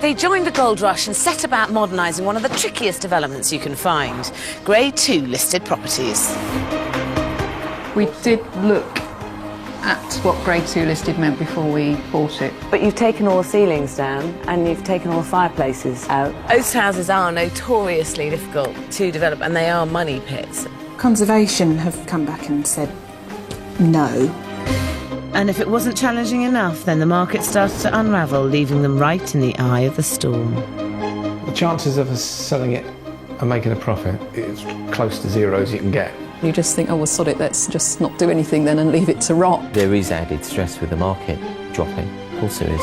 They joined the gold rush and set about modernising one of the trickiest developments you can find, Grade 2 listed properties. We did look at what Grade 2 listed meant before we bought it. But you've taken all the ceilings down and you've taken all the fireplaces out. Oast houses are notoriously difficult to develop and they are money pits. Conservation have come back and said no. And if it wasn't challenging enough, then the market started to unravel, leaving them right in the eye of the storm. The chances of us selling it and making a profit is close to zero as you can get. You just think, oh, well, sod it, let's just not do anything then and leave it to rot. There is added stress with the market dropping. Of course there is.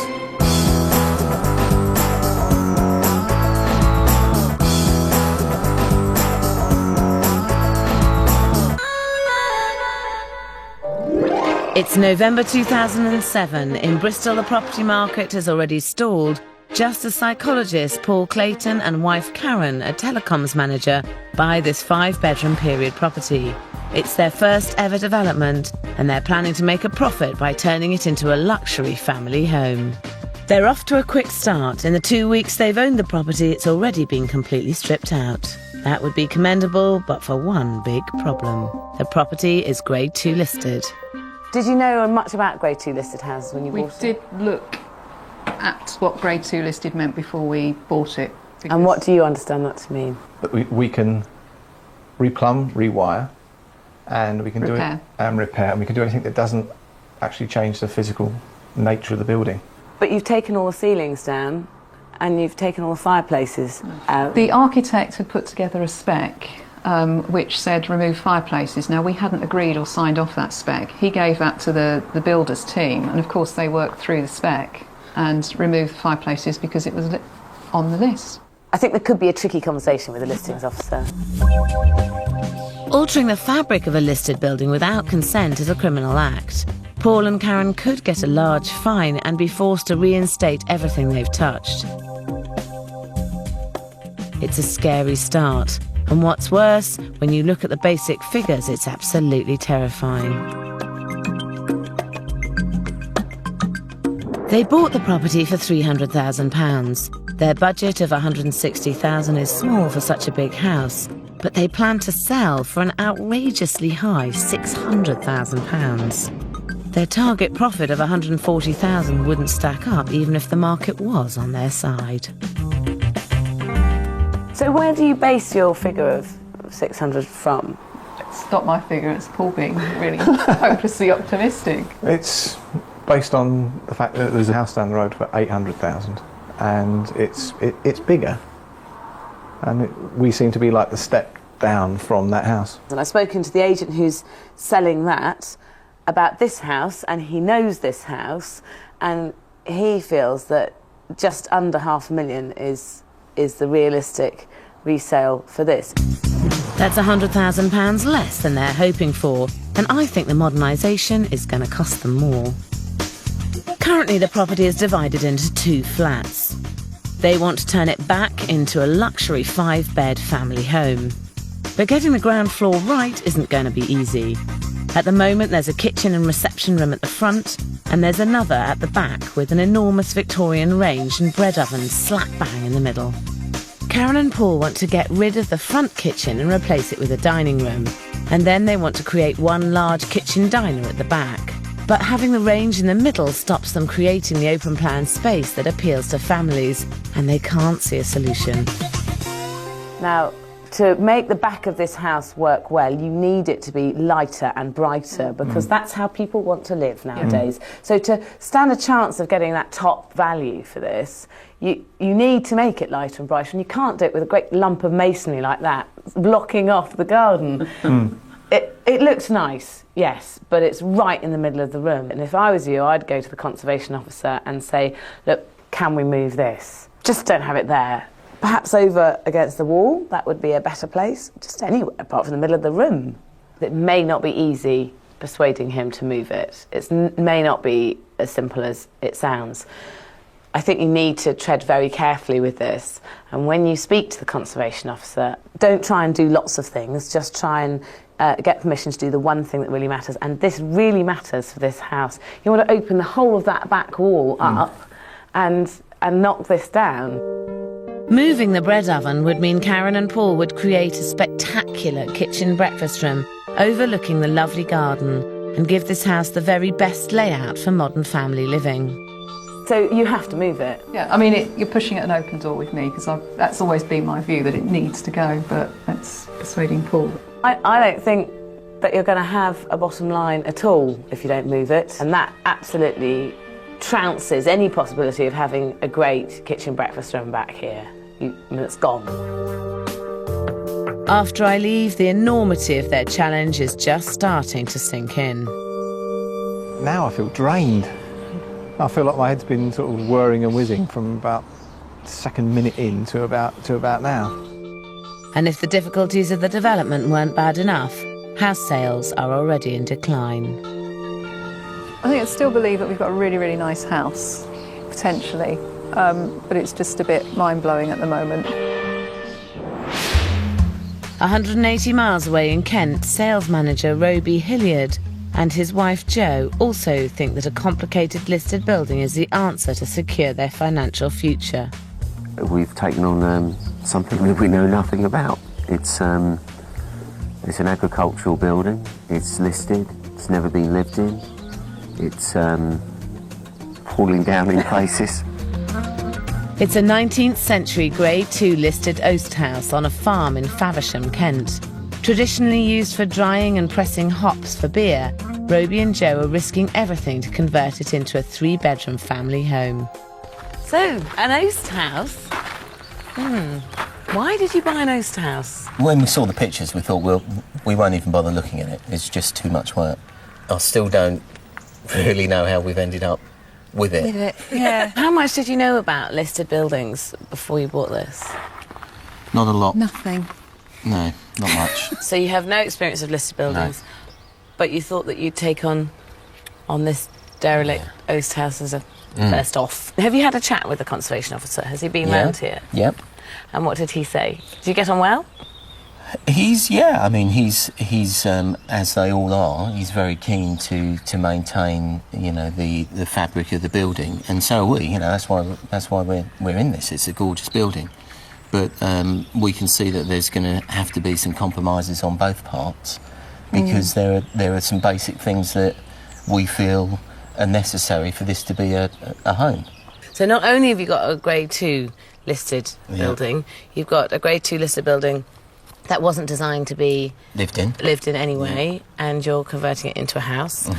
It's November 2007. In Bristol, the property market has already stalled, just as psychologists Paul Clayton and wife Karen, a telecoms manager, buy this 5-bedroom period property. It's their first ever development, and they're planning to make a profit by turning it into a luxury family home. They're off to a quick start. In the 2 weeks they've owned the property, it's already been completely stripped out. That would be commendable, but for one big problem. The property is Grade 2 listed. Did you know much about Grade 2 listed houses when you bought it? We did look at what Grade 2 listed meant before we bought it. And what do you understand that to mean? But we can replumb, rewire, and we can do it and repair, and we can do anything that doesn't actually change the physical nature of the building. But you've taken all the ceilings down and you've taken all the fireplaces out. The architect had put together a spec which said remove fireplaces. Now, we hadn't agreed or signed off that spec. He gave that to the builders team, and of course they worked through the spec and removed fireplaces because it was on the list. I think there could be a tricky conversation with the listings officer. Altering the fabric of a listed building without consent is a criminal act. Paul and Karen could get a large fine and be forced to reinstate everything they've touched. It's a scary start. And what's worse, when you look at the basic figures, it's absolutely terrifying. They bought the property for £300,000. Their budget of £160,000 is small for such a big house, but they plan to sell for an outrageously high £600,000. Their target profit of £140,000 wouldn't stack up even if the market was on their side. So where do you base your figure of 600 from? It's not my figure, it's Paul being really hopelessly optimistic. It's based on the fact that there's a house down the road for 800,000 and it's bigger. And we seem to be like the step down from that house. And I've spoken to the agent who's selling that about this house, and he knows this house, and he feels that just under £500,000 is the realistic resale for this. That's £100,000 less than they're hoping for, and I think the modernisation is going to cost them more. Currently the property is divided into 2 flats. They want to turn it back into a luxury 5-bed family home. But getting the ground floor right isn't going to be easy. At the moment there's a kitchen and reception room at the front, and there's another at the back with an enormous Victorian range and bread oven slap bang in the middle. Karen and Paul want to get rid of the front kitchen and replace it with a dining room, and then they want to create one large kitchen diner at the back. But having the range in the middle stops them creating the open plan space that appeals to families, and they can't see a solution. Now, to make the back of this house work well, you need it to be lighter and brighter, because that's how people want to live nowadays. So to stand a chance of getting that top value for this, you need to make it lighter and brighter, and you can't do it with a great lump of masonry like that, blocking off the garden. It looks nice, yes, but it's right in the middle of the room. And if I was you, I'd go to the conservation officer and say, look, can we move this? Just don't have it there. Perhaps over against the wall, that would be a better place. Just anywhere apart from the middle of the room. It may not be easy persuading him to move it. It may not be as simple as it sounds. I think you need to tread very carefully with this. And when you speak to the conservation officer, don't try and do lots of things. Just try and get permission to do the one thing that really matters. And this really matters for this house. You want to open the whole of that back wall up and and knock this down. Moving the bread oven would mean Karen and Paul would create a spectacular kitchen breakfast room overlooking the lovely garden and give this house the very best layout for modern family living. So you have to move it. Yeah, I mean, you're pushing at an open door with me, because that's always been my view, that it needs to go, but that's persuading Paul. I don't think that you're going to have a bottom line at all if you don't move it, and that absolutely trounces any possibility of having a great kitchen breakfast room back here. It's gone. After I leave, the enormity of their challenge is just starting to sink in. Now I feel drained. I feel like my head's been sort of whirring and whizzing from about second minute in to about now. And if the difficulties of the development weren't bad enough, house sales are already in decline. I think I still believe that we've got a really, really nice house, potentially, but it's just a bit mind-blowing at the moment. 180 miles away in Kent, sales manager Robey Hillard and his wife Jo also think that a complicated listed building is the answer to secure their financial future. We've taken on something that we know nothing about. It's an agricultural building. It's listed. It's never been lived in. It's falling down in places. It's a 19th century Grade 2 listed Oast House on a farm in Faversham, Kent. Traditionally used for drying and pressing hops for beer, Robey and Jo are risking everything to convert it into a 3-bedroom family home. So, an Oast House? Why did you buy an Oast House? When we saw the pictures, we thought, well, we won't even bother looking at it. It's just too much work. I still don't really know how we've ended up with it. Yeah. How much did you know about listed buildings before you bought this? Not a lot. Nothing. No, not much. So you have no experience of listed buildings, but you thought that you'd take on this derelict Oast House as a first off. Have you had a chat with the conservation officer? Has he been round here? Yep. And what did he say? Did you get on well? He's as they all are. He's very keen to maintain, the fabric of the building, and so are we. That's why we're in this. It's a gorgeous building, but we can see that there's going to have to be some compromises on both parts, because there are some basic things that we feel are necessary for this to be a home. So not only have you got a Grade 2 listed building, you've got a Grade 2 listed building that wasn't designed to be lived in anyway, and you're converting it into a house.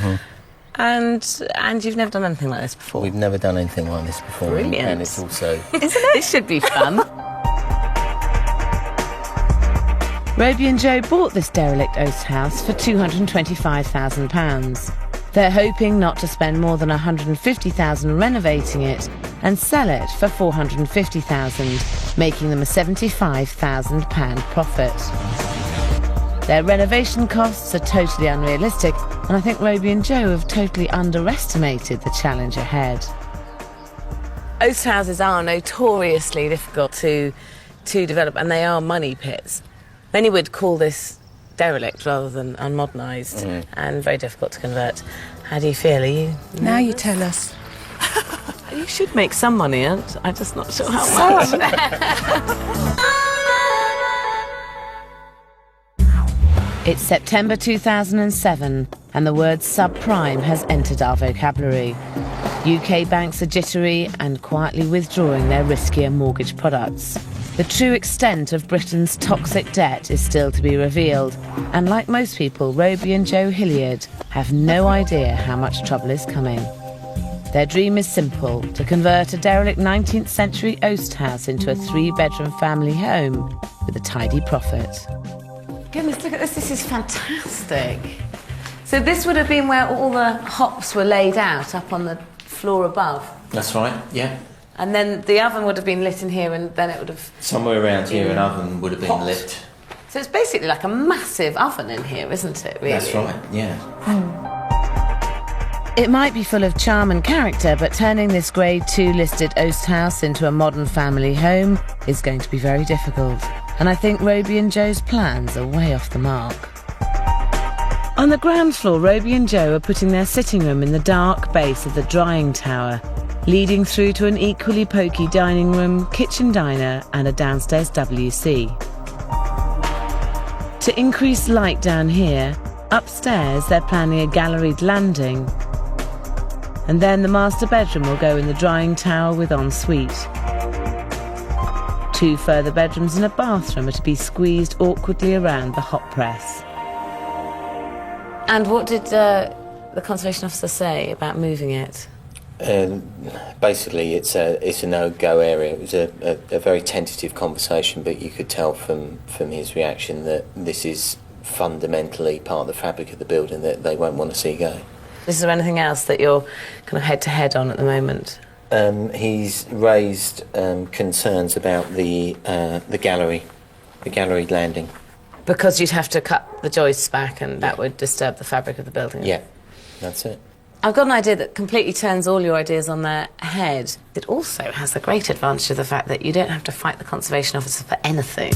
And you've never done anything like this before. We've never done anything like this before. Brilliant. And it's also... Isn't it? This should be fun. Robey and Jo bought this derelict Oast House for £225,000. They're hoping not to spend more than £150,000 renovating it and sell it for £450,000, making them a £75,000 profit. Their renovation costs are totally unrealistic, and I think Robey and Jo have totally underestimated the challenge ahead. Oast houses are notoriously difficult to develop, and they are money pits. Many would call this derelict rather than unmodernised and very difficult to convert. How do you feel? Are you... Now you tell us. You should make some money, I'm just not sure how much. It's September 2007 and the word subprime has entered our vocabulary. UK banks are jittery and quietly withdrawing their riskier mortgage products. The true extent of Britain's toxic debt is still to be revealed, and like most people, Robey and Jo Hillard have no idea how much trouble is coming. Their dream is simple: to convert a derelict 19th century Oast House into a 3-bedroom family home with a tidy profit. Goodness, look at this. This is fantastic. So this would have been where all the hops were laid out, up on the floor above. That's right, yeah. And then the oven would have been lit in here, and then it would have... Somewhere around here an oven would have been lit. So it's basically like a massive oven in here, isn't it, really? That's right, yeah. It might be full of charm and character, but turning this Grade 2 listed Oast House into a modern family home is going to be very difficult. And I think Robey and Jo's plans are way off the mark. On the ground floor, Robey and Jo are putting their sitting room in the dark base of the drying tower. leading through to an equally pokey dining room, kitchen diner and a downstairs WC. To increase light down here, upstairs they're planning a galleried landing, and then the master bedroom will go in the drying tower with ensuite. 2 further bedrooms and a bathroom are to be squeezed awkwardly around the hot press. And what did the conservation officer say about moving it? Basically, it's a no-go area. It was a very tentative conversation, but you could tell from his reaction that this is fundamentally part of the fabric of the building that they won't want to see go. Is there anything else that you're kind of head-to-head on at the moment? He's raised concerns about the galleried landing. Because you'd have to cut the joists back and that would disturb the fabric of the building? Yeah, that's it. I've got an idea that completely turns all your ideas on their head. It also has the great advantage of the fact that you don't have to fight the conservation officer for anything.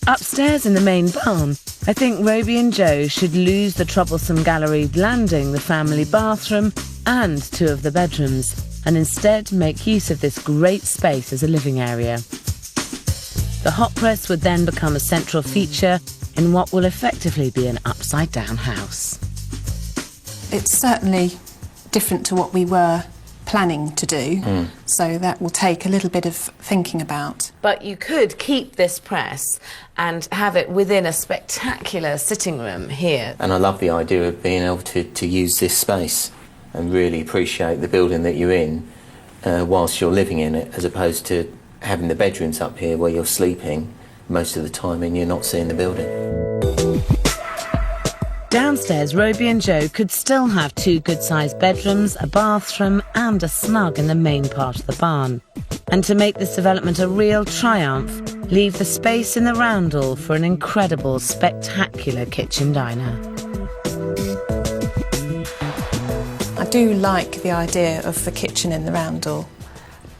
Upstairs in the main barn, I think Robey and Jo should lose the troublesome galleried landing, the family bathroom and 2 of the bedrooms, and instead make use of this great space as a living area. The hot press would then become a central feature in what will effectively be an upside-down house. It's certainly different to what we were planning to do, so that will take a little bit of thinking about. But you could keep this press and have it within a spectacular sitting room here. And I love the idea of being able to use this space and really appreciate the building that you're in whilst you're living in it, as opposed to having the bedrooms up here where you're sleeping most of the time and you're not seeing the building. Downstairs, Robey and Jo could still have 2 good-sized bedrooms, a bathroom and a snug in the main part of the barn. And to make this development a real triumph, leave the space in the roundel for an incredible, spectacular kitchen diner. I do like the idea of the kitchen in the roundel,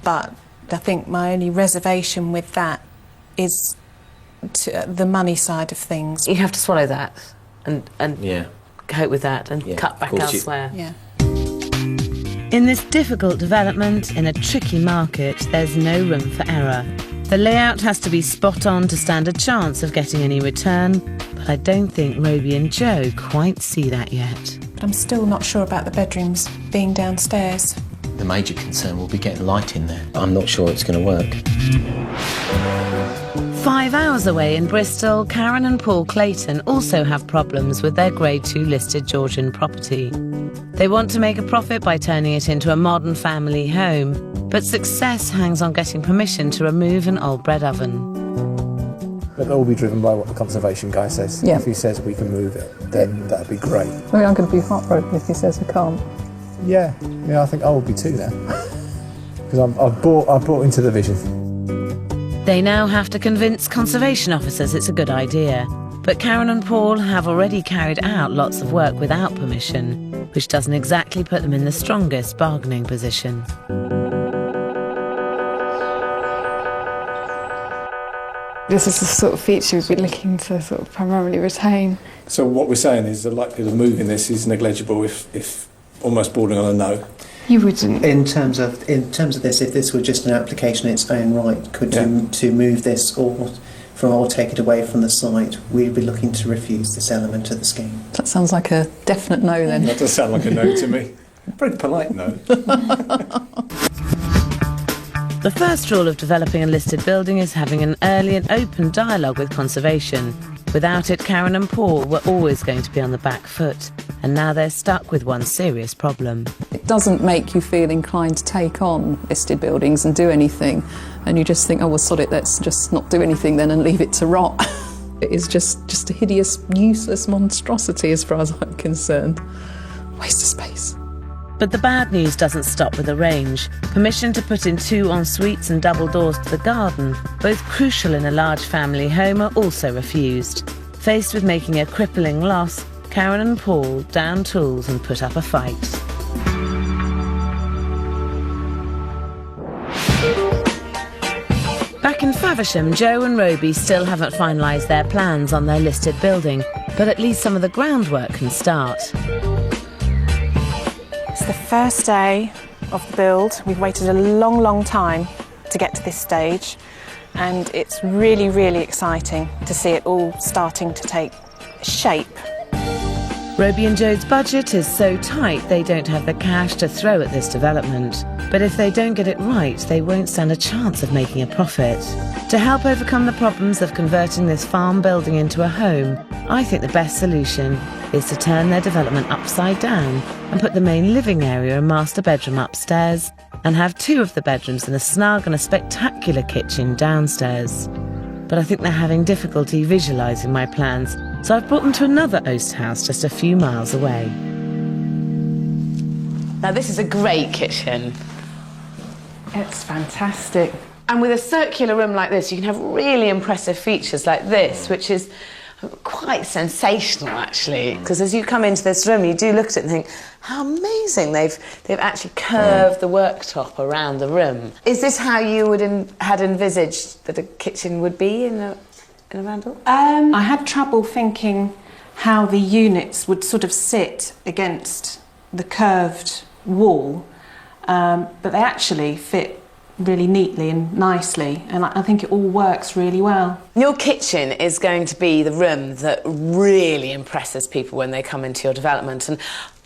but I think my only reservation with that is the money side of things. You have to swallow that and Yeah. cope with that and cut back course elsewhere. Yeah. In this difficult development, in a tricky market, there's no room for error. The layout has to be spot on to stand a chance of getting any return, but I don't think Robey and Jo quite see that yet. But I'm still not sure about the bedrooms being downstairs. The major concern will be getting light in there. I'm not sure it's going to work. 5 hours away in Bristol, Karen and Paul Clayton also have problems with their Grade 2 listed Georgian property. They want to make a profit by turning it into a modern family home, but success hangs on getting permission to remove an old bread oven. But they'll all be driven by what the conservation guy says. Yeah. If he says we can move it, then that'd be great. I mean, I'm going to be heartbroken if he says I can't. Yeah, I think I will be too now. Because I've bought into the vision. They now have to convince conservation officers it's a good idea. But Karen and Paul have already carried out lots of work without permission, which doesn't exactly put them in the strongest bargaining position. This is the sort of feature we've been looking to sort of primarily retain. So what we're saying is the likelihood of moving this is negligible, if almost bordering on a no. You wouldn't. In terms of this, if this were just an application in its own right, to move this or take it away from the site, we'd be looking to refuse this element of the scheme. That sounds like a definite no then. That does sound like a no to me. Very polite no. The first rule of developing a listed building is having an early and open dialogue with conservation. Without it, Karen and Paul were always going to be on the back foot, and now they're stuck with one serious problem. It doesn't make you feel inclined to take on listed buildings and do anything, and you just think, oh well, sod it, let's just not do anything then and leave it to rot. It is just a hideous, useless monstrosity as far as I'm concerned. Waste of space. But the bad news doesn't stop with the range. Permission to put in 2 en-suites and double doors to the garden, both crucial in a large family home, are also refused. Faced with making a crippling loss, Karen and Paul down tools and put up a fight. Back in Faversham, Jo and Robey still haven't finalised their plans on their listed building, but at least some of the groundwork can start. It's the first day of the build. We've waited a long, long time to get to this stage, and it's really, really exciting to see it all starting to take shape. Robey and Jo's budget is so tight they don't have the cash to throw at this development. But if they don't get it right, they won't stand a chance of making a profit. To help overcome the problems of converting this farm building into a home, I think the best solution is to turn their development upside down and put the main living area and master bedroom upstairs and have 2 of the bedrooms and a snug and a spectacular kitchen downstairs. But I think they're having difficulty visualising my plans, so I've brought them to another Oast House just a few miles away. Now this is a great kitchen. It's fantastic. And with a circular room like this, you can have really impressive features like this, which is quite sensational, actually. Because as you come into this room, you do look at it and think, how amazing they've actually curved the worktop around the room. Is this how you had envisaged that a kitchen would be in a roundel? I had trouble thinking how the units would sort of sit against the curved wall, but they actually fit really neatly and nicely, and I think it all works really well. Your kitchen is going to be the room that really impresses people when they come into your development, and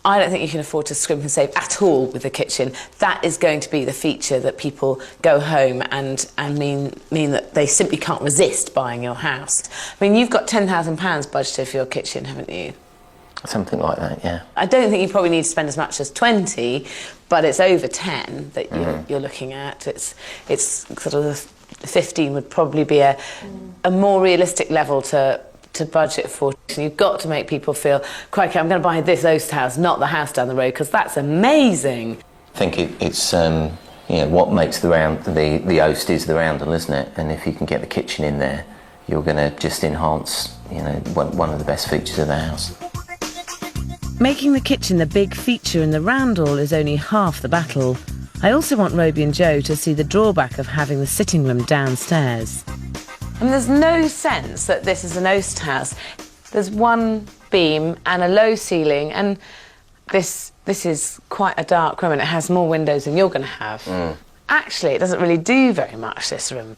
I don't think you can afford to scrimp and save at all with the kitchen. That is going to be the feature that people go home and mean that they simply can't resist buying your house. I mean, you've got £10,000 budgeted for your kitchen, haven't you? Something like that, yeah. I don't think you probably need to spend as much as 20, but it's over 10 that you're looking at. It's sort of 15 would probably be a more realistic level to budget for. You've got to make people feel, crikey, I'm going to buy this Oast House, not the house down the road, because that's amazing. I think it's what makes the Oast is the roundel, isn't it? And if you can get the kitchen in there, you're going to just enhance, one of the best features of the house. Making the kitchen the big feature in the roundel is only half the battle. I also want Robey and Jo to see the drawback of having the sitting room downstairs. I mean, there's no sense that this is an Oast House. There's one beam and a low ceiling, and this is quite a dark room, and it has more windows than you're going to have. Actually, it doesn't really do very much, this room.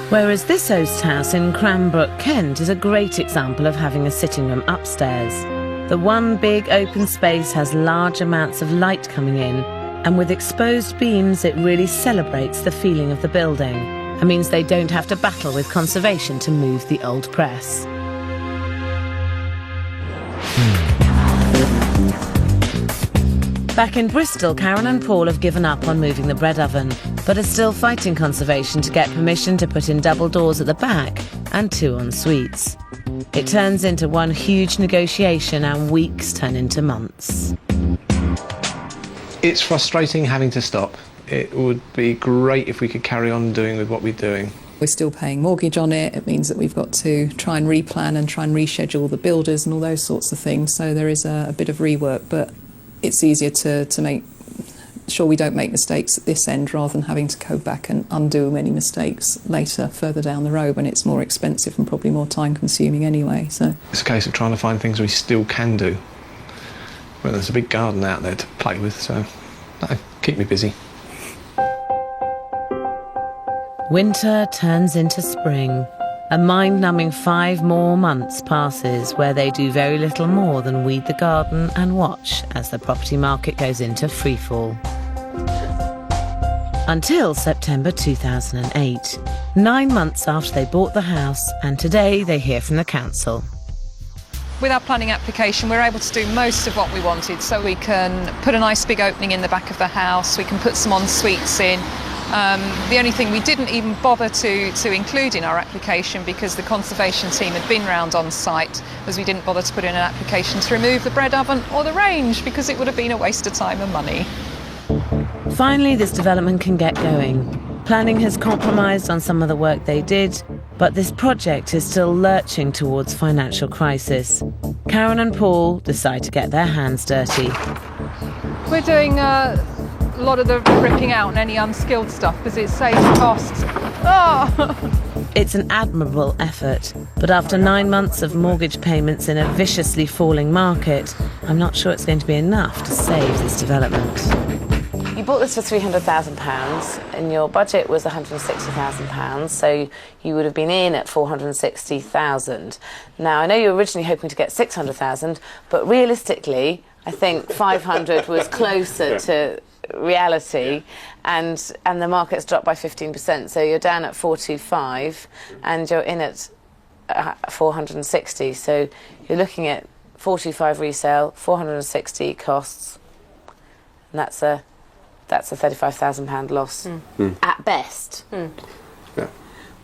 Whereas this Oast House in Cranbrook, Kent is a great example of having a sitting room upstairs. The one big open space has large amounts of light coming in, and with exposed beams it really celebrates the feeling of the building and means they don't have to battle with conservation to move the old press. Back in Bristol, Karen and Paul have given up on moving the bread oven, but are still fighting conservation to get permission to put in double doors at the back and 2 en suites. It turns into one huge negotiation, and weeks turn into months. It's frustrating having to stop. It would be great if we could carry on doing with what we're doing. We're still paying mortgage on it. It means that we've got to try and replan and try and reschedule the builders and all those sorts of things. So there is a bit of rework, but it's easier to make sure we don't make mistakes at this end rather than having to go back and undo many mistakes later, further down the road, when it's more expensive and probably more time consuming anyway. So it's a case of trying to find things we still can do. Well, there's a big garden out there to play with, so that'll keep me busy. Winter turns into spring. A mind-numbing 5 more months passes where they do very little more than weed the garden and watch as the property market goes into freefall. Until September 2008, 9 months after they bought the house, and today they hear from the council. with our planning application, we're able to do most of what we wanted. So we can put a nice big opening in the back of the house, we can put some en-suites in. The only thing we didn't even bother to include in our application, because the conservation team had been round on site, was we didn't bother to put in an application to remove the bread oven or the range, because it would have been a waste of time and money. Finally, this development can get going. Planning has compromised on some of the work they did, but this project is still lurching towards financial crisis. Karen and Paul decide to get their hands dirty. We're doing a lot of the ripping out and any unskilled stuff because it saves costs. Oh! It's an admirable effort, but after 9 months of mortgage payments in a viciously falling market, I'm not sure it's going to be enough to save this development. bought this for £300,000 and your budget was £160,000, so you would have been in at £460,000. Now, I know you were originally hoping to get £600,000, but realistically, I think 500 was closer to reality, and the market's dropped by 15%, so you're down at 425 and you're in at 460, so you're looking at 425 resale, 460 costs, and that's a £35,000 loss at best. Yeah.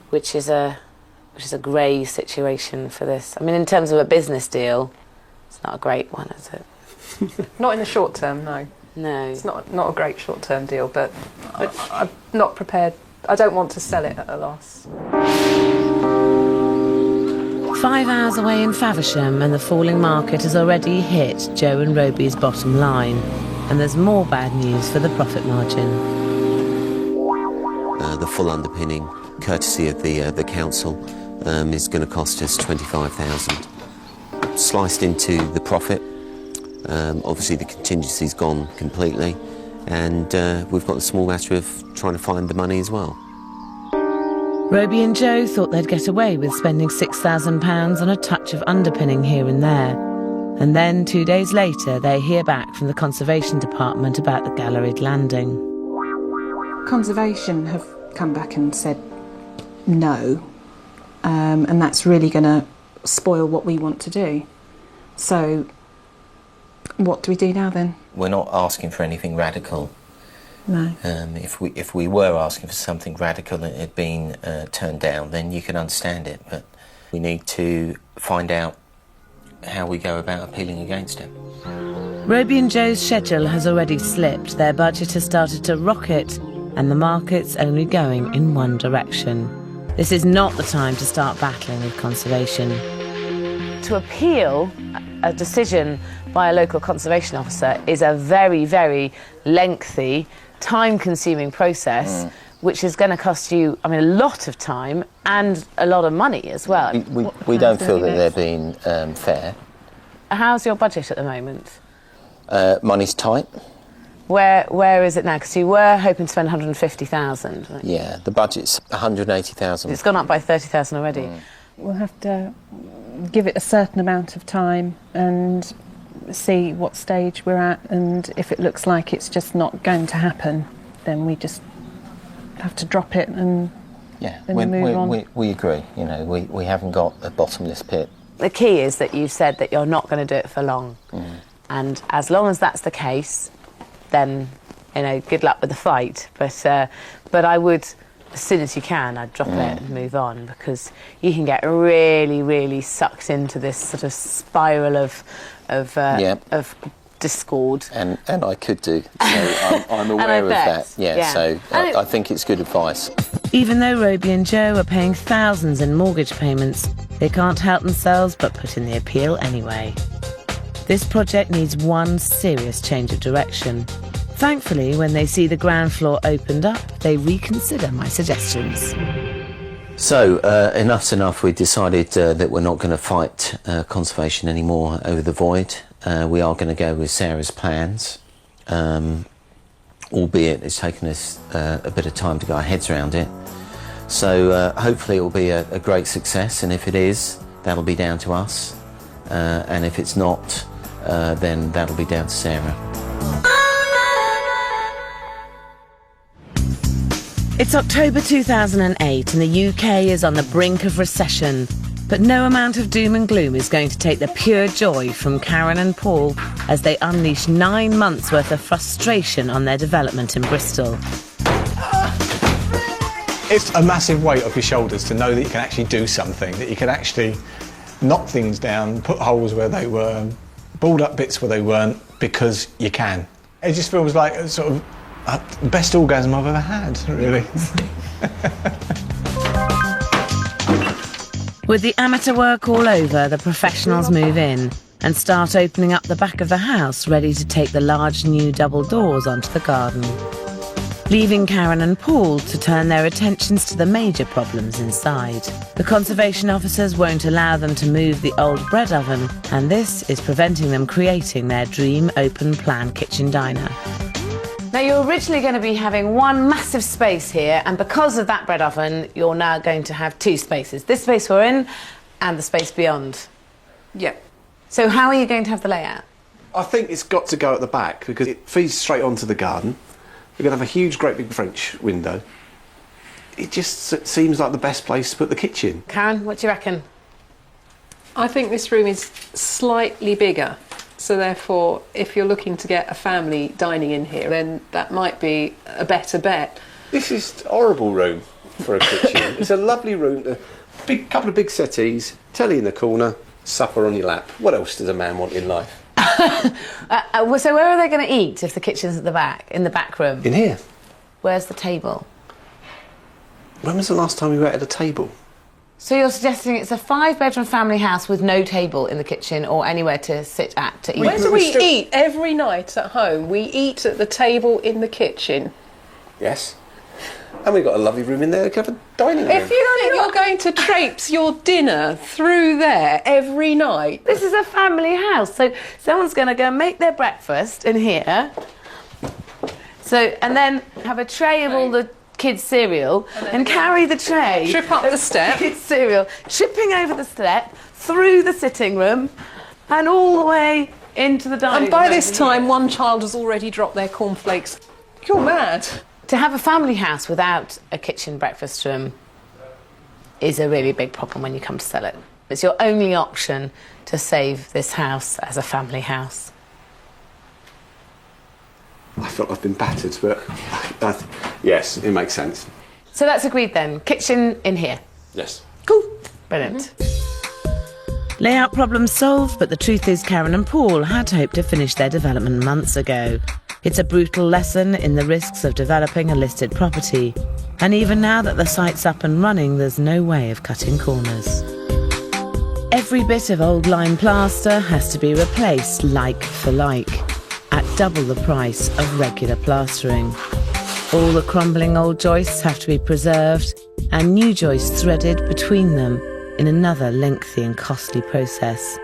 Which is a grey situation for this. I mean, in terms of a business deal, it's not a great one, is it? Not in the short term, no. No. It's not a great short-term deal, but I'm not prepared. I don't want to sell it at a loss. 5 hours away in Faversham and the falling market has already hit Jo and Robey's bottom line. And there's more bad news for the profit margin. The full underpinning, courtesy of the council, is going to cost us £25,000. Sliced into the profit, obviously the contingency's gone completely, and we've got the small matter of trying to find the money as well. Robey and Jo thought they'd get away with spending £6,000 on a touch of underpinning here and there. And then 2 days later, they hear back from the Conservation Department about the galleried landing. Conservation have come back and said no, and that's really going to spoil what we want to do. So what do we do now then? We're not asking for anything radical. No. If we were asking for something radical and it had been turned down, then you can understand it. But we need to find out how we go about appealing against it. Robey and Jo's schedule has already slipped. Their budget has started to rocket, and the market's only going in one direction. This is not the time to start battling with conservation. To appeal a decision by a local conservation officer is a very, very lengthy, time-consuming process, which is going to cost you, a lot of time and a lot of money as well. We don't feel that they're being fair. How's your budget at the moment? Money's tight. Where is it now? Because you were hoping to spend 150,000. Right? Yeah, the budget's 180,000. It's gone up by 30,000 already. We'll have to give it a certain amount of time and see what stage we're at, and if it looks like it's just not going to happen, then we just have to drop it and move on. We agree. You know, we haven't got a bottomless pit. The key is that you've said that you're not going to do it for long, and as long as that's the case, then good luck with the fight. But I would, as soon as you can, I'd drop it and move on, because you can get really, really sucked into this sort of spiral of discord. And I could do. So I'm aware of that. Yeah. So I think it's good advice. Even though Robey and Jo are paying thousands in mortgage payments, they can't help themselves but put in the appeal anyway. This project needs one serious change of direction. Thankfully, when they see the ground floor opened up, they reconsider my suggestions. So, enough's enough. We decided that we're not going to fight conservation anymore over the void. We are going to go with Sarah's plans, albeit it's taken us a bit of time to get our heads around it. So hopefully it will be a great success, and if it is, that'll be down to us. And if it's not, then that'll be down to Sarah. It's October 2008 and the UK is on the brink of recession. But no amount of doom and gloom is going to take the pure joy from Karen and Paul as they unleash 9 months' worth of frustration on their development in Bristol. It's a massive weight off your shoulders to know that you can actually do something, that you can actually knock things down, put holes where they were, balled up bits where they weren't, because you can. It just feels like a sort of the best orgasm I've ever had, really. With the amateur work all over, the professionals move in and start opening up the back of the house, ready to take the large new double doors onto the garden, leaving Karen and Paul to turn their attentions to the major problems inside. The conservation officers won't allow them to move the old bread oven, and this is preventing them creating their dream open-plan kitchen diner. Now, you're originally going to be having one massive space here, and because of that bread oven, you're now going to have two spaces. This space we're in and the space beyond. Yeah. So how are you going to have the layout? I think it's got to go at the back because it feeds straight onto the garden. We're going to have a huge, great big French window. It just seems like the best place to put the kitchen. Karen, what do you reckon? I think this room is slightly bigger. So therefore, if you're looking to get a family dining in here, then that might be a better bet. This is a horrible room for a kitchen. It's a lovely room, a couple of big settees, telly in the corner, supper on your lap. What else does a man want in life? So where are they going to eat if the kitchen's at the back, in the back room? In here. Where's the table? When was the last time we were at a table? So you're suggesting it's a 5-bedroom family house with no table in the kitchen or anywhere to sit at to eat? Where do we eat every night at home? We eat at the table in the kitchen. Yes. And we've got a lovely room in there, like a dining room. If you think you're going to traipse your dinner through there every night... This is a family house, so someone's going to go and make their breakfast in here. So, and then have a tray of all the kids' cereal and carry the tray. Trip up the step. Kids' cereal, tripping over the step, through the sitting room, and all the way into the dining room. And by this time, one child has already dropped their cornflakes. You're mad. To have a family house without a kitchen breakfast room is a really big problem when you come to sell it. It's your only option to save this house as a family house. I feel I've been battered, but yes, it makes sense. So that's agreed then. Kitchen in here. Yes. Cool. Brilliant. Layout problem solved, but the truth is Karen and Paul had hoped to finish their development months ago. It's a brutal lesson in the risks of developing a listed property. And even now that the site's up and running, there's no way of cutting corners. Every bit of old lime plaster has to be replaced like for like, at double the price of regular plastering. All the crumbling old joists have to be preserved and new joists threaded between them in another lengthy and costly process.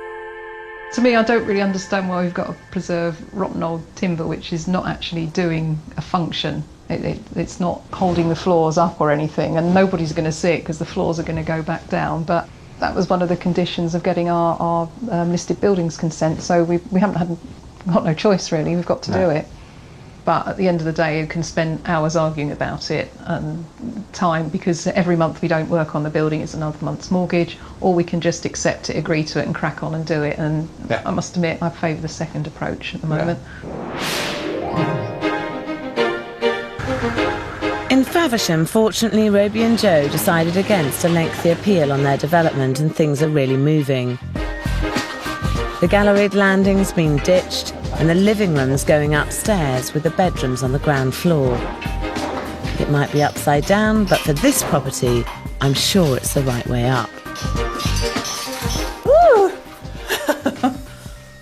To me, I don't really understand why we've got to preserve rotten old timber which is not actually doing a function. It's not holding the floors up or anything, and nobody's going to see it because the floors are going to go back down. But that was one of the conditions of getting our listed buildings consent, so we haven't got no choice really, we've got to do it. But at the end of the day, you can spend hours arguing about it and time, because every month we don't work on the building, it's another month's mortgage, or we can just accept it, agree to it and crack on and do it. And I must admit, I favour the second approach at the moment. In Faversham, fortunately, Robey and Jo decided against a lengthy appeal on their development, and things are really moving. The galleried landing's been ditched, and the living room's going upstairs with the bedrooms on the ground floor. It might be upside down, but for this property, I'm sure it's the right way up. Woo!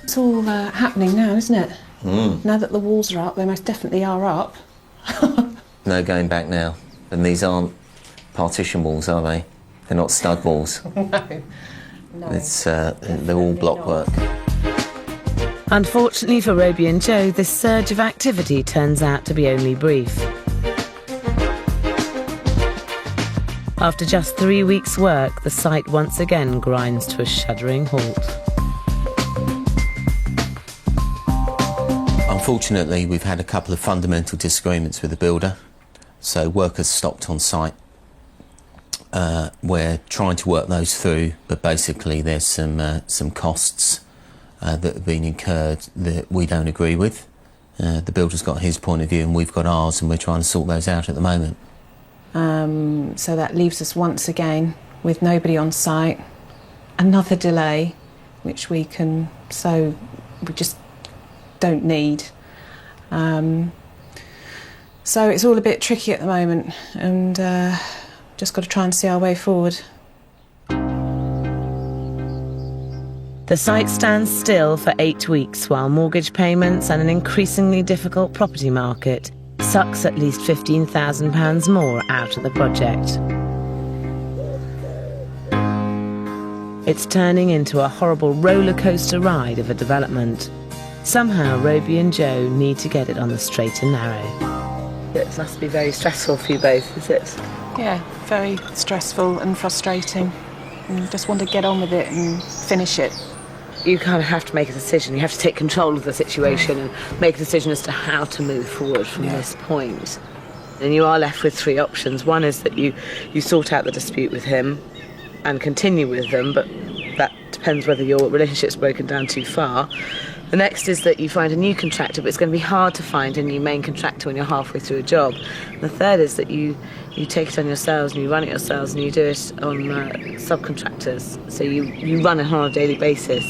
It's all happening now, isn't it? Now that the walls are up, they most definitely are up. No going back now. And these aren't partition walls, are they? They're not stud walls. No. It's they're all block work. Unfortunately for Robey and Jo, this surge of activity turns out to be only brief. After just 3 weeks' work, the site once again grinds to a shuddering halt. Unfortunately, we've had a couple of fundamental disagreements with the builder, so work has stopped on site. We're trying to work those through, but basically there's some costs that have been incurred that we don't agree with. The builder's got his point of view and we've got ours, and we're trying to sort those out at the moment. So that leaves us once again with nobody on site, another delay, which we just don't need. So it's all a bit tricky at the moment, and just got to try and see our way forward. The site stands still for 8 weeks while mortgage payments and an increasingly difficult property market sucks at least £15,000 more out of the project. It's turning into a horrible roller coaster ride of a development. Somehow, Robey and Jo need to get it on the straight and narrow. It must be very stressful for you both, is it? Yeah, very stressful and frustrating. And just want to get on with it and finish it. You kind of have to make a decision. You have to take control of the situation and make a decision as to how to move forward from this point. And you are left with three options. One is that you sort out the dispute with him and continue with them, but that depends whether your relationship's broken down too far. The next is that you find a new contractor, but it's going to be hard to find a new main contractor when you're halfway through a job. And the third is that you take it on yourselves and you run it yourselves and you do it on subcontractors. So you run it on a daily basis,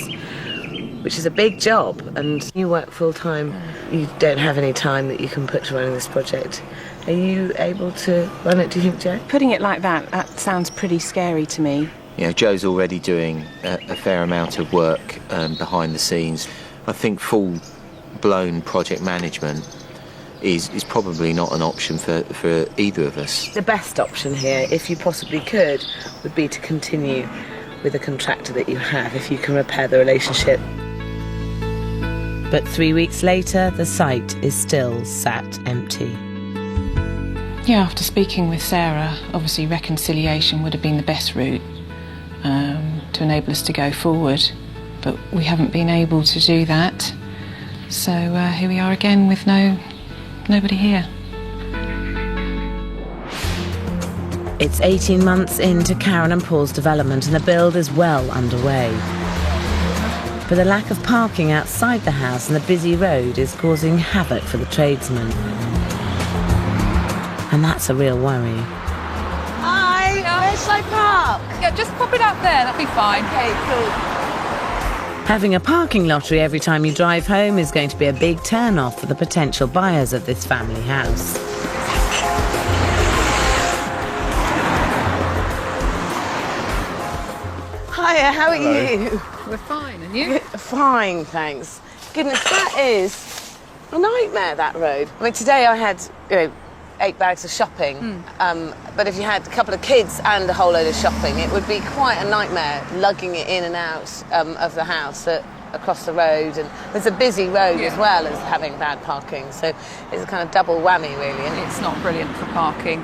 which is a big job, and you work full time. You don't have any time that you can put to running this project. Are you able to run it, do you think, Jo? Putting it like that sounds pretty scary to me. You know, Jo's already doing a fair amount of work behind the scenes. I think full-blown project management is probably not an option for either of us. The best option here, if you possibly could, would be to continue with the contractor that you have, if you can repair the relationship. But 3 weeks later, the site is still sat empty. Yeah, after speaking with Sarah, obviously reconciliation would have been the best route to enable us to go forward. But we haven't been able to do that. So here we are again with nobody here. It's 18 months into Karen and Paul's development and the build is well underway. But the lack of parking outside the house and the busy road is causing havoc for the tradesmen. And that's a real worry. Hi, where should I park? Yeah, just pop it up there, that'll be fine. Okay, cool. Having a parking lottery every time you drive home is going to be a big turn-off for the potential buyers of this family house. Hiya, how are you? We're fine, and you? Fine, thanks. Goodness, that is a nightmare, that road. I mean, today I had 8 bags of shopping, but if you had a couple of kids and a whole load of shopping, it would be quite a nightmare lugging it in and out of the house across the road. And there's a busy road as well as having bad parking, so it's a kind of double whammy, really. Isn't it? It's not brilliant for parking,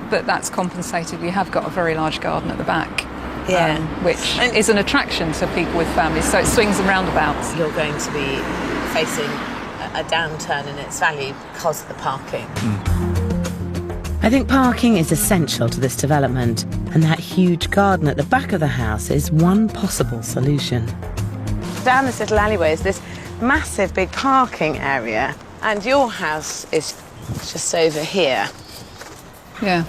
but that's compensated. We have got a very large garden at the back, which is an attraction to people with families, so it swings and roundabouts. You're going to be facing a downturn in its value because of the parking. I think parking is essential to this development, and that huge garden at the back of the house is one possible solution. Down this little alleyway is this massive big parking area, and your house is just over here. Yeah.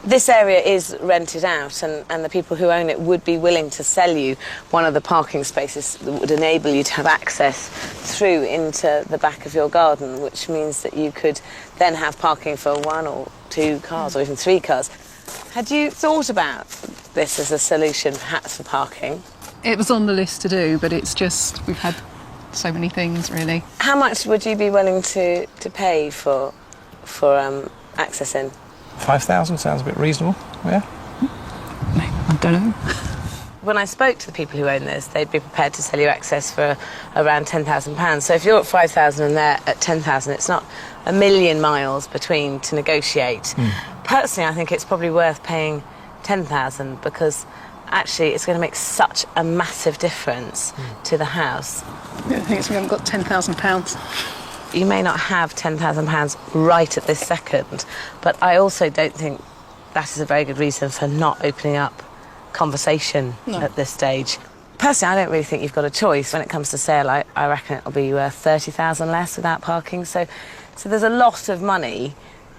This area is rented out, and the people who own it would be willing to sell you one of the parking spaces that would enable you to have access through into the back of your garden, which means that you could then have parking for 1 or 2 cars or even 3 cars. Had you thought about this as a solution, perhaps, for parking? It was on the list to do, but it's just, we've had so many things, really. How much would you be willing to pay for accessing? 5,000 sounds a bit reasonable, yeah? I don't know. When I spoke to the people who own this, they'd be prepared to sell you access for around £10,000. So if you're at 5,000 and they're at 10,000, it's not a million miles between to negotiate. Personally, I think it's probably worth paying 10,000 because actually it's going to make such a massive difference to the house. Yeah, I think we haven't got £10,000. You may not have £10,000 right at this second, but I also don't think that is a very good reason for not opening up conversation at this stage. Personally, I don't really think you've got a choice. When it comes to sale, I reckon it'll be worth 30,000 less without parking. So there's a lot of money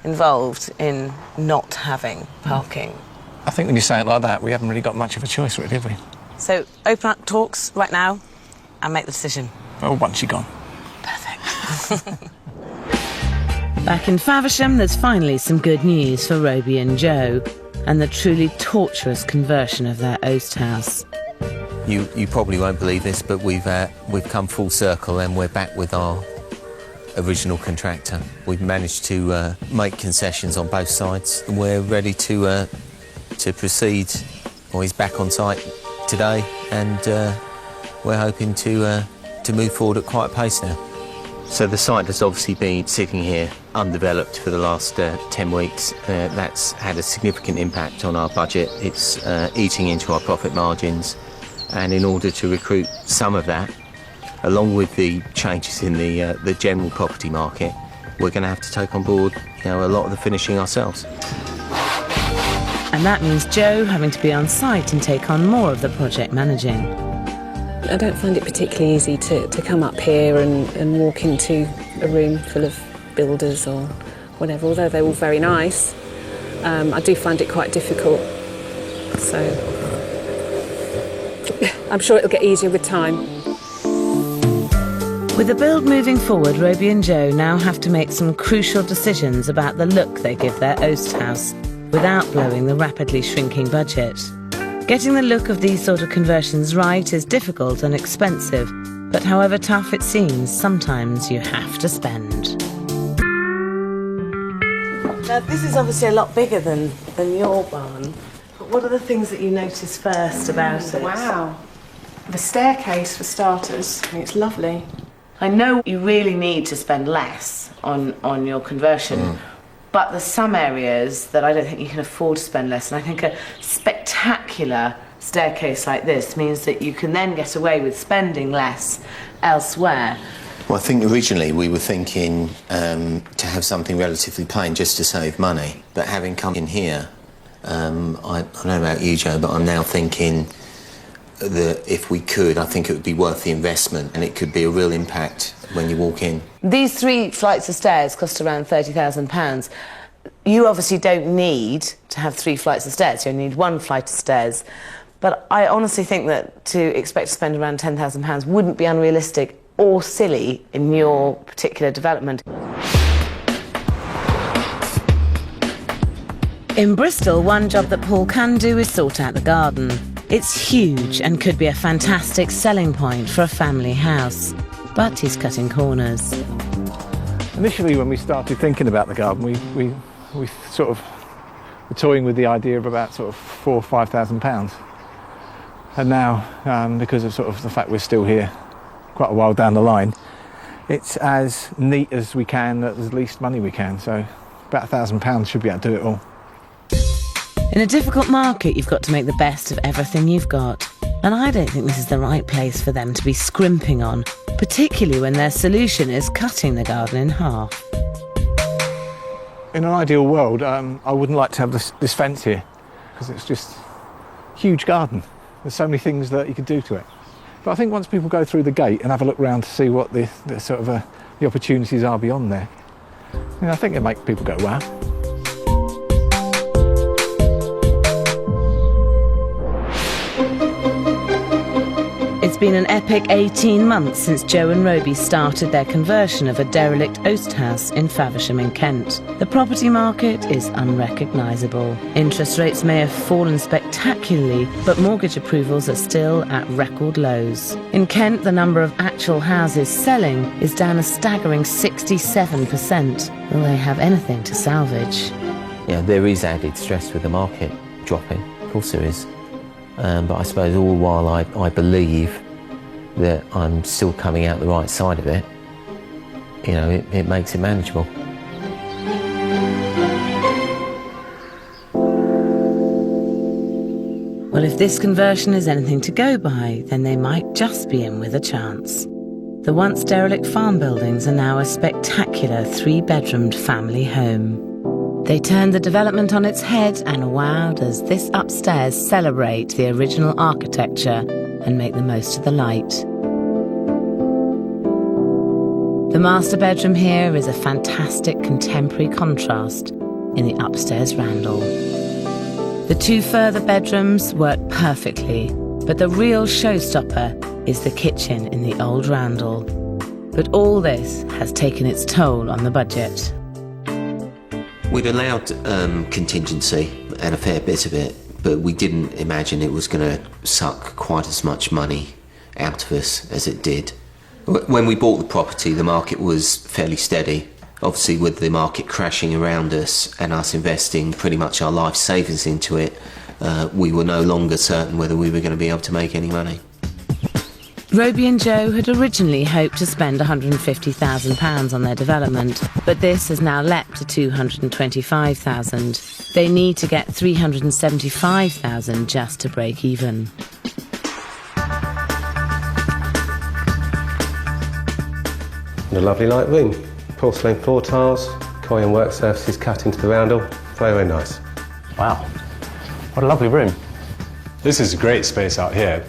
involved in not having parking. I think when you say it like that, we haven't really got much of a choice, really, have we? So open up talks right now and make the decision. Well, once you're gone. Back in Faversham, there's finally some good news for Robey and Jo and the truly tortuous conversion of their Oast House. You probably won't believe this, but we've come full circle and we're back with our original contractor. We've managed to make concessions on both sides. We're ready to proceed. Well, he's back on site today, and we're hoping to to move forward at quite a pace now. So the site has obviously been sitting here undeveloped for the last 10 weeks. That's had a significant impact on our budget. It's eating into our profit margins, and in order to recruit some of that, along with the changes in the general property market, we're going to have to take on board, a lot of the finishing ourselves. And that means Jo having to be on site and take on more of the project managing. I don't find it particularly easy to come up here and walk into a room full of builders or whatever, although they're all very nice. I do find it quite difficult, so I'm sure it'll get easier with time. With the build moving forward, Robey and Jo now have to make some crucial decisions about the look they give their Oast House without blowing the rapidly shrinking budget. Getting the look of these sort of conversions right is difficult and expensive, but however tough it seems, sometimes you have to spend. Now, this is obviously a lot bigger than your barn. But what are the things that you notice first about it? Wow. The staircase, for starters. I mean, it's lovely. I know you really need to spend less on your conversion, but there's some areas that I don't think you can afford to spend less, and I think a spectacular staircase like this means that you can then get away with spending less elsewhere. Well, I think originally we were thinking to have something relatively plain just to save money, but having come in here, I don't know about you, Jo, but I'm now thinking that if we could, I think it would be worth the investment, and it could be a real impact when you walk in. These 3 flights of stairs cost around £30,000. You obviously don't need to have 3 flights of stairs, you only need 1 flight of stairs. But I honestly think that to expect to spend around £10,000 wouldn't be unrealistic or silly in your particular development. In Bristol, one job that Paul can do is sort out the garden. It's huge and could be a fantastic selling point for a family house. But he's cutting corners. Initially, when we started thinking about the garden, we sort of were toying with the idea of about sort of £4,000 or £5,000. And now, because of sort of the fact we're still here quite a while down the line, it's as neat as we can at the least money we can. So about £1,000 should be able to do it all. In a difficult market, you've got to make the best of everything you've got. And I don't think this is the right place for them to be scrimping on, particularly when their solution is cutting the garden in half. In an ideal world, I wouldn't like to have this fence here, because it's just a huge garden. There's so many things that you could do to it. But I think once people go through the gate and have a look around to see what the sort of the opportunities are beyond there, I think it'll make people go, wow. It's been an epic 18 months since Jo and Robey started their conversion of a derelict Oast House in Faversham in Kent. The property market is unrecognisable. Interest rates may have fallen spectacularly, but mortgage approvals are still at record lows. In Kent, the number of actual houses selling is down a staggering 67%. Will they have anything to salvage? Yeah, there is added stress with the market dropping. Of course there is. But I suppose all the while I believe that I'm still coming out the right side of it, it makes it manageable. Well, if this conversion is anything to go by, then they might just be in with a chance. The once derelict farm buildings are now a spectacular 3-bedroomed family home. They turned the development on its head, and wow, does this upstairs celebrate the original architecture and make the most of the light. The master bedroom here is a fantastic contemporary contrast in the upstairs Randall. The 2 further bedrooms work perfectly, but the real showstopper is the kitchen in the old Randall. But all this has taken its toll on the budget. We'd allowed contingency and a fair bit of it, but we didn't imagine it was going to suck quite as much money out of us as it did. When we bought the property, the market was fairly steady. Obviously, with the market crashing around us and us investing pretty much our life savings into it, we were no longer certain whether we were going to be able to make any money. Robey and Jo had originally hoped to spend £150,000 on their development, but this has now leapt to £225,000. They need to get £375,000 just to break even. And a lovely light room. Porcelain floor tiles, Korean work surfaces cut into the roundel. Very, very nice. Wow, what a lovely room. This is a great space out here.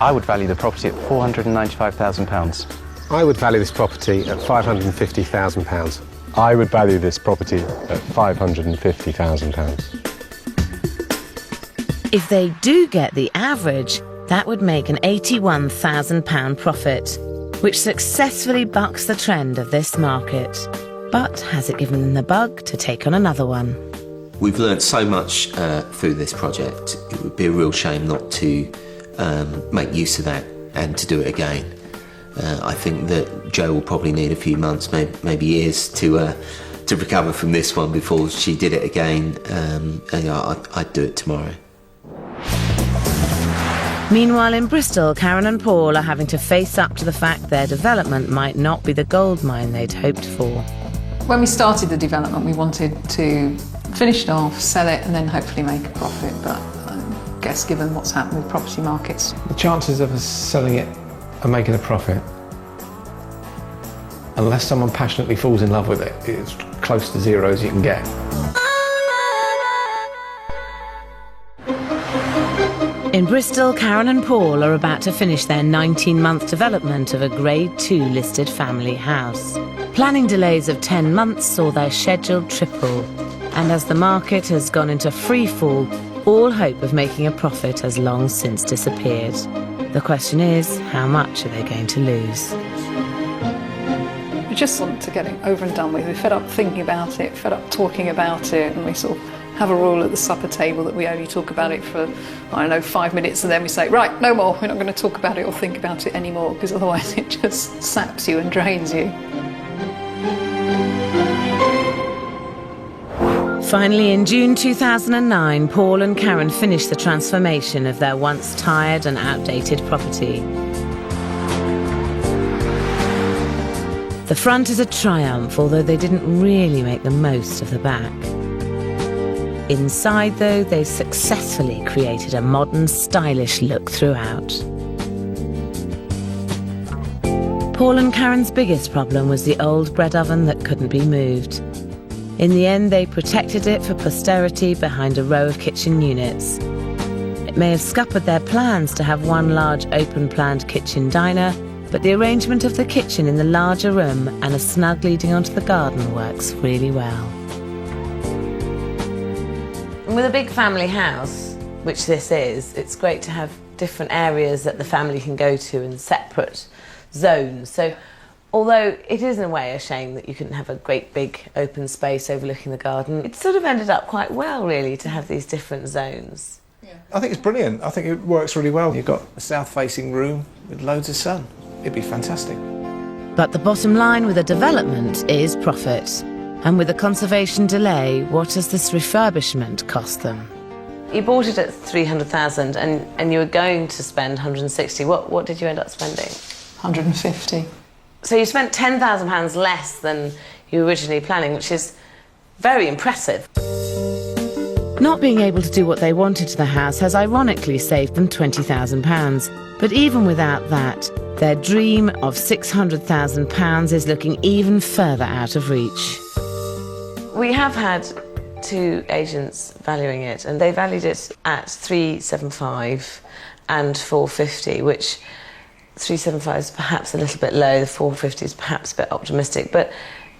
I would value the property at £495,000. I would value this property at £550,000. I would value this property at £550,000. If they do get the average, that would make an £81,000 profit, which successfully bucks the trend of this market. But has it given them the bug to take on another one? We've learnt so much through this project. It would be a real shame not to make use of that and to do it again. I think that Jo will probably need a few months, maybe years, to recover from this one before she did it again. I'd do it tomorrow. Meanwhile, in Bristol, Karen and Paul are having to face up to the fact their development might not be the gold mine they'd hoped for. When we started the development, we wanted to finish it off, sell it, and then hopefully make a profit. But I guess given what's happened with property markets, The chances of us selling it and making a profit, unless someone passionately falls in love with it, it's close to zero as you can get. In Bristol, Karen and Paul are about to finish their 19-month development of a Grade 2 listed family house. Planning delays of 10 months saw their schedule triple, and as the market has gone into free fall, all hope of making a profit has long since disappeared. The question is, how much are they going to lose? we just want to get it over and done with. We're fed up thinking about it, fed up talking about it, and we sort of have a rule at the supper table that we only talk about it for, I don't know, 5 minutes, and then we say, right, no more, we're not going to talk about it or think about it anymore, because otherwise it just saps you and drains you. Finally, in June 2009, Paul and Karen finished the transformation of their once tired and outdated property. The front is a triumph, although they didn't really make the most of the back. Inside, though, they successfully created a modern, stylish look throughout. Paul and Karen's biggest problem was the old bread oven that couldn't be moved. In the end, they protected it for posterity behind a row of kitchen units. It may have scuppered their plans to have one large open-planned kitchen diner, but the arrangement of the kitchen in the larger room and a snug leading onto the garden works really well. With a big family house, which this is, it's great to have different areas that the family can go to in separate zones. So, although it is in a way a shame that you couldn't have a great big open space overlooking the garden, it sort of ended up quite well, really, to have these different zones. Yeah. I think it's brilliant. I think it works really well. You've got a south-facing room with loads of sun. It'd be fantastic. But the bottom line with a development is profit. And with a conservation delay, what does this refurbishment cost them? You bought it at 300,000 and you were going to spend 160. What did you end up spending? 150. So you spent £10,000 less than you were originally planning, which is very impressive. Not being able to do what they wanted to the house has ironically saved them £20,000. But even without that, their dream of £600,000 is looking even further out of reach. We have had 2 agents valuing it, and they valued it at 375 and 450, which 375 is perhaps a little bit low, the 450 is perhaps a bit optimistic, but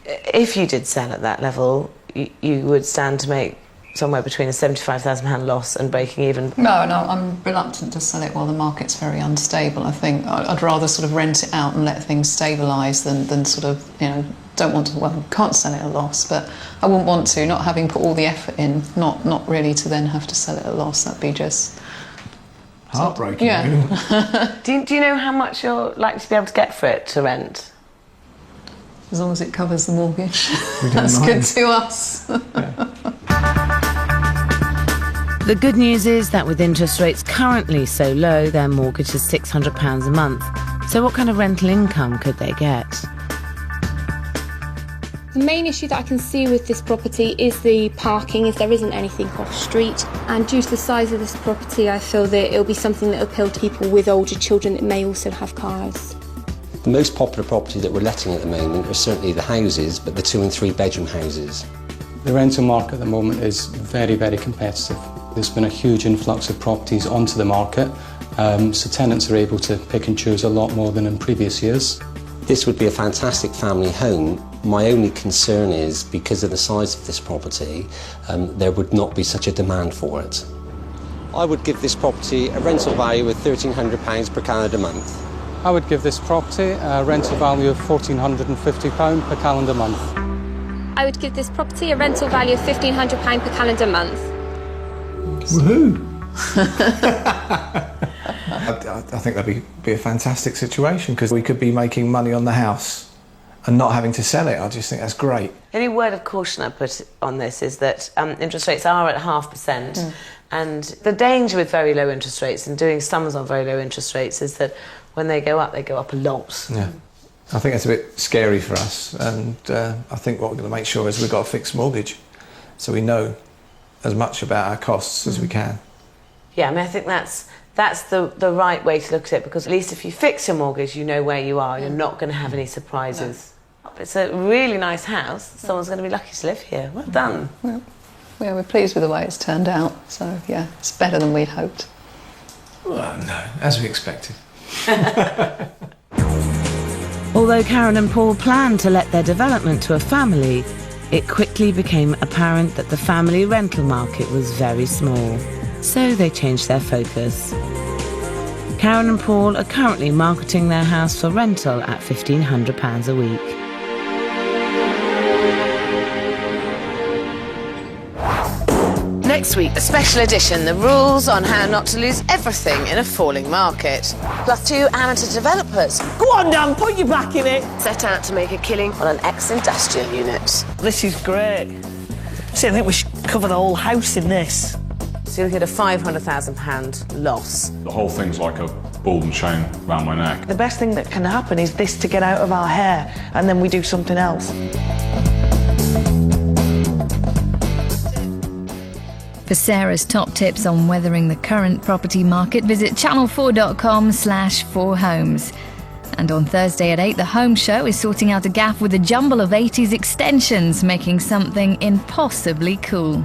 if you did sell at that level, you would stand to make somewhere between a £75,000 loss and breaking even. No, I'm reluctant to sell it while the market's very unstable. I think I'd rather sort of rent it out and let things stabilise than sort of, can't sell it at a loss, but I wouldn't want to, not having put all the effort in, not really to then have to sell it at a loss. That'd be just heartbreaking. Yeah. Do you know how much you're likely to be able to get for it to rent? As long as it covers the mortgage. We don't That's mind. good to us. The good news is that with interest rates currently so low, their mortgage is £600 a month. So what kind of rental income could they get? The main issue that I can see with this property is the parking, as there isn't anything off street. And due to the size of this property, I feel that it'll be something that will appeal to people with older children that may also have cars. The most popular property that we're letting at the moment are certainly the houses, but the 2 and 3 bedroom houses. The rental market at the moment is very, very competitive. There's been a huge influx of properties onto the market, so tenants are able to pick and choose a lot more than in previous years. This would be a fantastic family home. My only concern is, because of the size of this property, there would not be such a demand for it. I would give this property a rental value of £1,300 per calendar month. I would give this property a rental value of £1,450 per calendar month. I would give this property a rental value of £1,500 per calendar month. Woohoo! I think that'd be a fantastic situation, because we could be making money on the house and not having to sell it. I just think that's great. The only word of caution I put on this is that interest rates are at 0.5%, and the danger with very low interest rates and doing sums on very low interest rates is that when they go up a lot. Yeah. I think it's a bit scary for us, and I think what we're going to make sure is we've got a fixed mortgage, so we know as much about our costs as we can. Yeah, I mean, I think that's the right way to look at it, because at least if you fix your mortgage, you know where you are. You're not going to have any surprises. No. It's a really nice house. Someone's going to be lucky to live here. Well done. Well, yeah, we're pleased with the way it's turned out. So, yeah, it's better than we'd hoped. Well, no, as we expected. Although Karen and Paul planned to let their development to a family, it quickly became apparent that the family rental market was very small. So they changed their focus. Karen and Paul are currently marketing their house for rental at £1,500 a week. Next week, a special edition, the rules on how not to lose everything in a falling market. Plus 2 amateur developers. Go on, Dan, put your back in it. Set out to make a killing on an ex-industrial unit. This is great. See, I think we should cover the whole house in this. So you'll get a £500,000 loss. The whole thing's like a ball and chain round my neck. The best thing that can happen is this to get out of our hair, and then we do something else. For Sarah's top tips on weathering the current property market, visit channel4.com/4homes. And on Thursday at 8, the Home Show is sorting out a gaff with a jumble of 80s extensions, making something impossibly cool.